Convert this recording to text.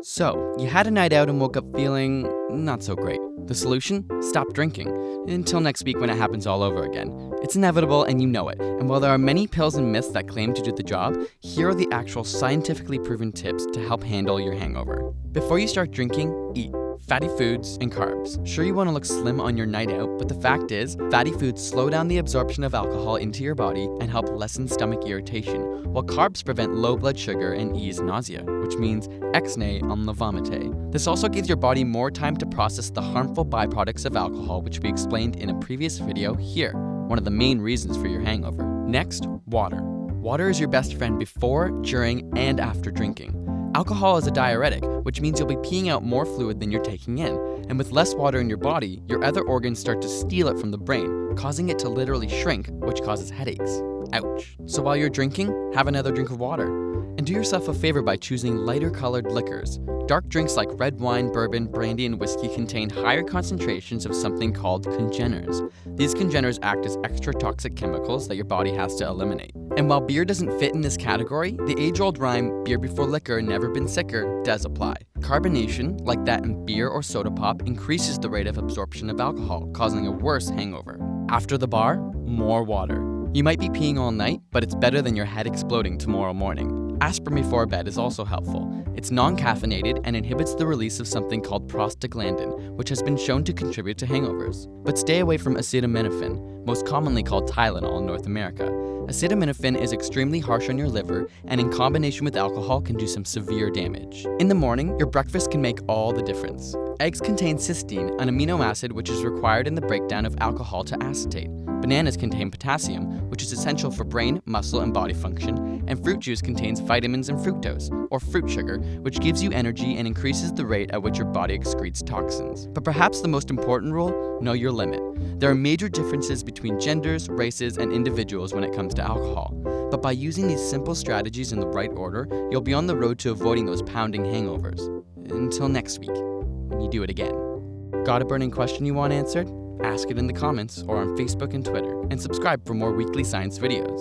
So, you had a night out and woke up feeling not so great. The solution? Stop drinking. Until next week when it happens all over again. It's inevitable and you know it. And while there are many pills and myths that claim to do the job, here are the actual scientifically proven tips to help handle your hangover. Before you start drinking, eat fatty foods and carbs. Sure, you want to look slim on your night out, but the fact is, fatty foods slow down the absorption of alcohol into your body and help lessen stomach irritation, while carbs prevent low blood sugar and ease nausea, which means ex-nay on the vomite. This also gives your body more time to process the harmful byproducts of alcohol, which we explained in a previous video here, one of the main reasons for your hangover. Next, water. Water is your best friend before, during, and after drinking. Alcohol is a diuretic, which means you'll be peeing out more fluid than you're taking in. And with less water in your body, your other organs start to steal it from the brain, causing it to literally shrink, which causes headaches. Ouch. So while you're drinking, have another drink of water. And do yourself a favor by choosing lighter colored liquors. Dark drinks like red wine, bourbon, brandy, and whiskey contain higher concentrations of something called Congeners. These Congeners act as extra toxic chemicals that your body has to eliminate. And while beer doesn't fit in this category, the age-old rhyme, beer before liquor, never been sicker, does apply. Carbonation, like that in beer or soda pop, increases the rate of absorption of alcohol, causing a worse hangover. After the bar, more water. You might be peeing all night, but it's better than your head exploding tomorrow morning. Aspirin before bed is also helpful. It's non-caffeinated and inhibits the release of something called Prostaglandin, which has been shown to contribute to hangovers. But stay away from Acetaminophen, most commonly called Tylenol in North America. Acetaminophen is extremely harsh on your liver and in combination with alcohol can do some severe damage. In the morning, your breakfast can make all the difference. Eggs contain cysteine, an amino acid which is required in the breakdown of alcohol to acetate. Bananas contain potassium, which is essential for brain, muscle, and body function, and fruit juice contains vitamins and fructose, or fruit sugar, which gives you energy and increases the rate at which your body excretes toxins. But perhaps the most important rule, know your limit. There are major differences between genders, races, and individuals when it comes to alcohol. But by using these simple strategies in the right order, you'll be on the road to avoiding those pounding hangovers. Until next week, when you do it again. Got a burning question you want answered? Ask it in the comments or on Facebook and Twitter, and subscribe for more weekly science videos.